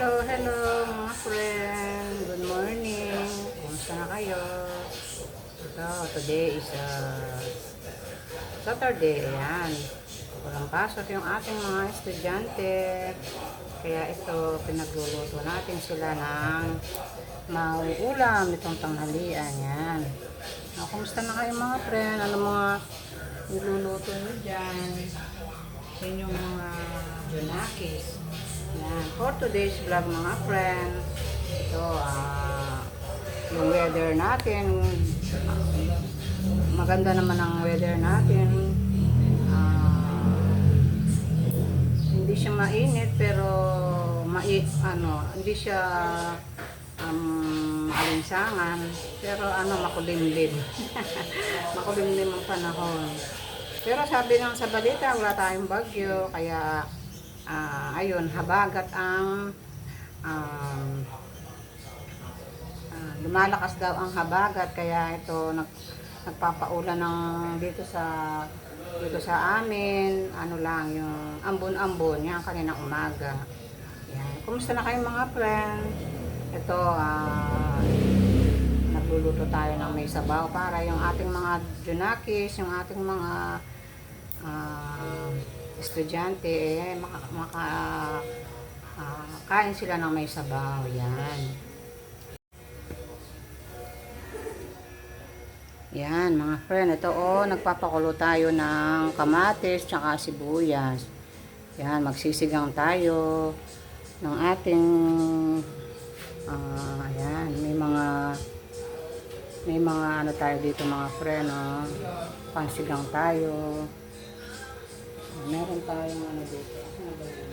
Hello mga friend. Good morning. Kumusta na kayo? Today is Saturday. Ayan. Walang pasok yung ating mga estudyante. Kaya ito, pinagluluto natin sila ng mauulam itong tanghalian. Yan. Kumusta na kayo mga friend? Ano mga niluluto nyo dyan? Sa inyong mga junakis. Yan. For today's vlog mga friend, ito, yung weather natin, maganda naman ang weather natin. Hindi siya mainit pero hindi siya alinsangan, pero makulimlim. Makulimlim ang panahon. Pero sabi ng sa balita, wala tayong bagyo, kaya ayun, habagat ang lumalakas daw ang habagat, kaya ito nagpapaulan ng dito sa amin, lang yung ambon-ambon yan kaninang umaga. Yan. Kumusta na kayo mga friend? Ito, nagluluto tayo ng may sabaw para yung ating mga junakis, yung ating mga estudyante, kain sila ng may sabaw. Yan. Yan mga friend, ito nagpapakulo tayo ng kamatis tsaka sibuyas. Yan, magsisigang tayo ng ating ayan, may mga tayo dito mga friend, pangsigang tayo. Meron tayong dito. Ano ba yun?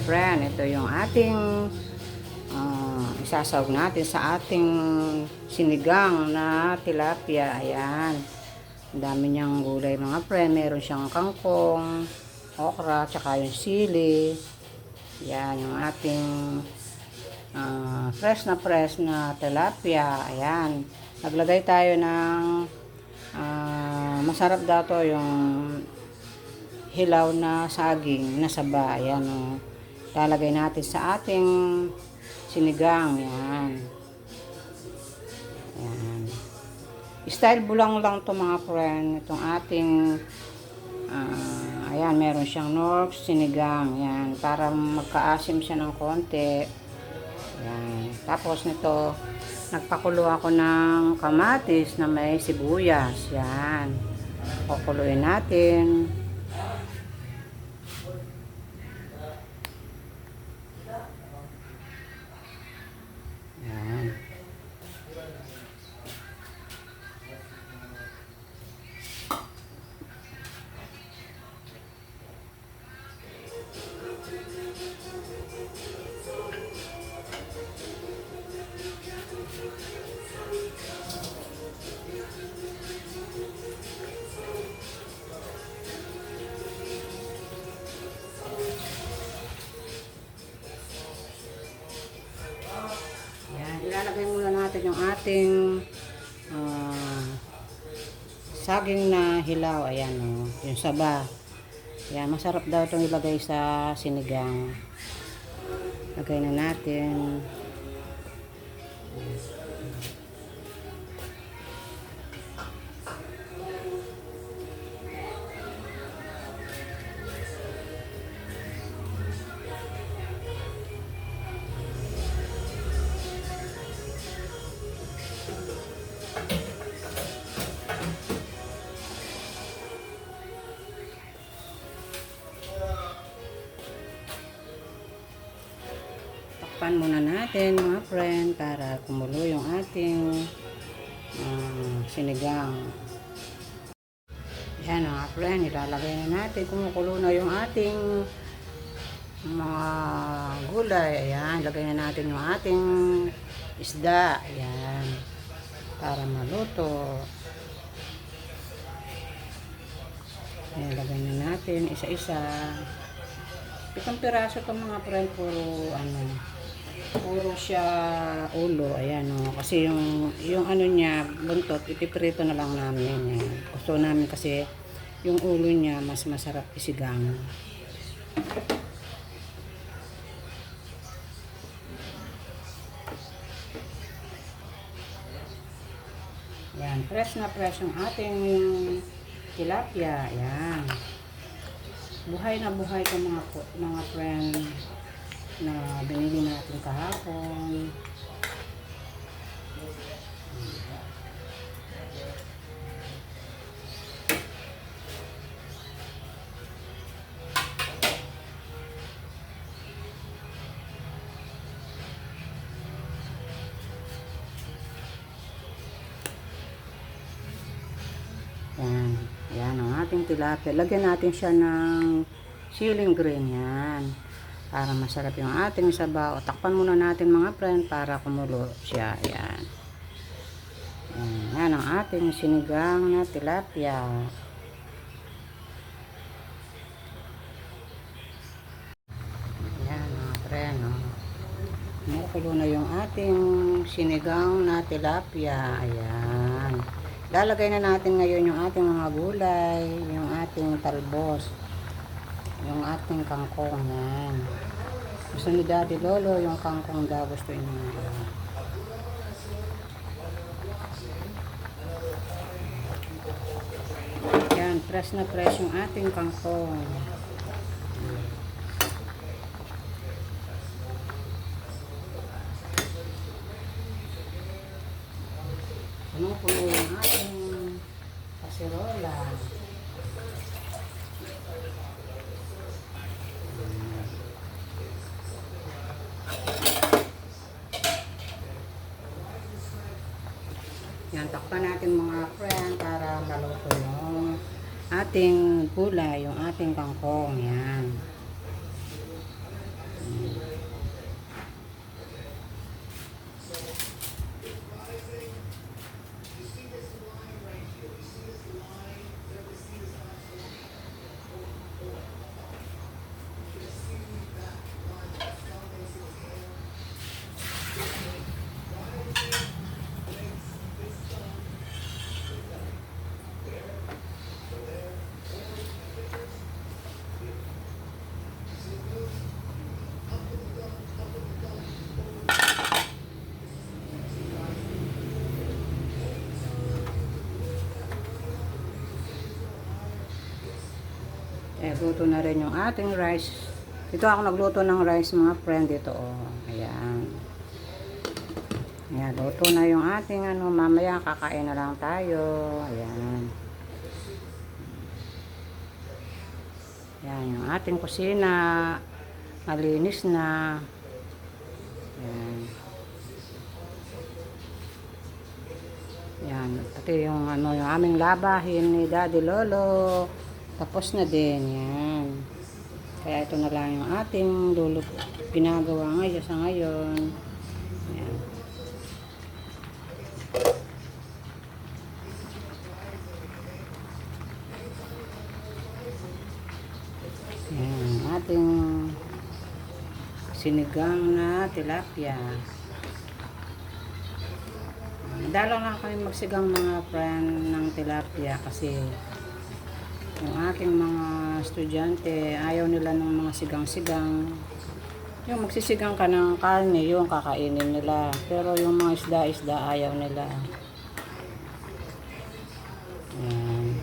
Friend, ito yung ating isasawag natin sa ating sinigang na tilapia. Ayan, ang dami niyang gulay mga friend. Meron siyang kangkong, okra, tsaka yung sili. Ayan, yung ating fresh na tilapia. Ayan, naglagay tayo ng masarap daw to yung hilaw na saging na saba. Ayan, lalagay natin sa ating sinigang. Yan. Yan. Style bulang lang to mga friend. Itong ating ayan, meron siyang north sinigang. Yan. Para magkaasim siya ng konti. Yan. Tapos nito, nagpakulo ako ng kamatis na may sibuyas. Yan. Pakuluin natin. Ilalagay muna natin yung ating saging na hilaw. Ayan, yung saba. Ayan, masarap daw itong ilagay sa sinigang. Lagay na natin. Takpan muna natin mga friend para kumulo yung ating sinigang. Yan mga friend, ilalagay na natin. Kumukulo na yung ating mga gulay. gulay. Ayan, lagay na natin yung ating isda. Ayan, para maluto. Ayan, lagay na natin isa-isa. 7 piraso itong mga friend, puro siya ulo. Ayan o, kasi yung ano niya, buntot, ipiprito na lang namin. Ayan. Gusto namin kasi yung ulo niya mas masarap isigang. Ayan, fresh na fresh yung ating tilapia. Ayan. Buhay na buhay itong mga friend na binili natin kahapon. Yan. Yan ang ating tilapia. Lagyan natin siya ng siling green. Yan. Para masarap yung ating sabaw. Takpan muna natin mga friend para kumulo siya. Yan. Yan. Yan ang ating sinigang na tilapia. Yan mga friend. Kumukulo na yung ating sinigang na tilapia. Ayan. Lalagay na natin ngayon yung ating mga gulay, yung ating talbos, yung ating kangkong. Yan. Gusto ni Daddy Lolo yung kangkong daw, gusto niya. Yan, fresh na fresh yung ating kangkong. Puno-puno yung ating kaserola. Yan, takpan natin mga friend para maluto yung ating gulay, yung ating kangkong. Yan. Luto na rin yung ating rice. Ito ako nagluto ng rice mga friend dito. Oh. Ayan. Ayan, luto na yung ating mamaya kakain na lang tayo. Ayan. Ayan, yung ating kusina. Malinis na. Ayan. Ayan, pati yung yung aming labahin ni Daddy Lolo. Tapos na din, yan. Kaya ito na lang yung ating ginagawa ngayon sa ngayon. Yan. Yan, ating sinigang na tilapia. Dalaw lang kami magsigang mga friend ng tilapia kasi yung aking mga estudyante, ayaw nila ng mga sigang-sigang. Yung magsisigang ka ng karne, yung kakainin nila. Pero yung mga isda-isda, ayaw nila. Ayan.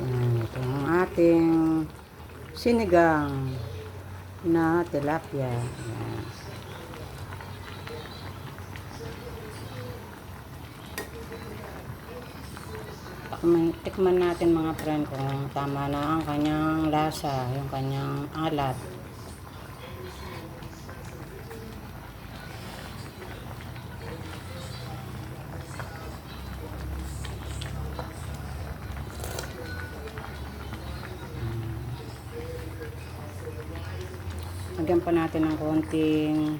Ayan, ito ang ating sinigang na tilapia. Ayan. Tikman natin mga friend kung tama na ang kanyang lasa, yung kanyang alat. Lagyan pa natin ng konting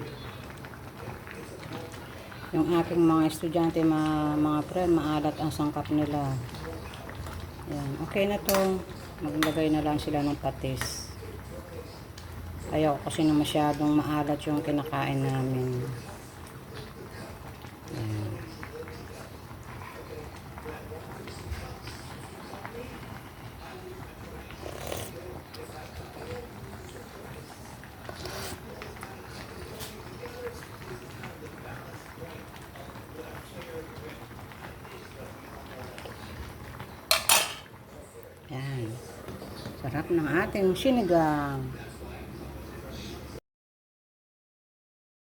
yung aking mga estudyante, mga friend, maalat ang sangkap nila. Yan. Okay na to. Maglagay na lang sila ng patis. Ayaw kasi na masyadong maalat yung kinakain namin. Yan. Yan. Sarap ng ating sinigang.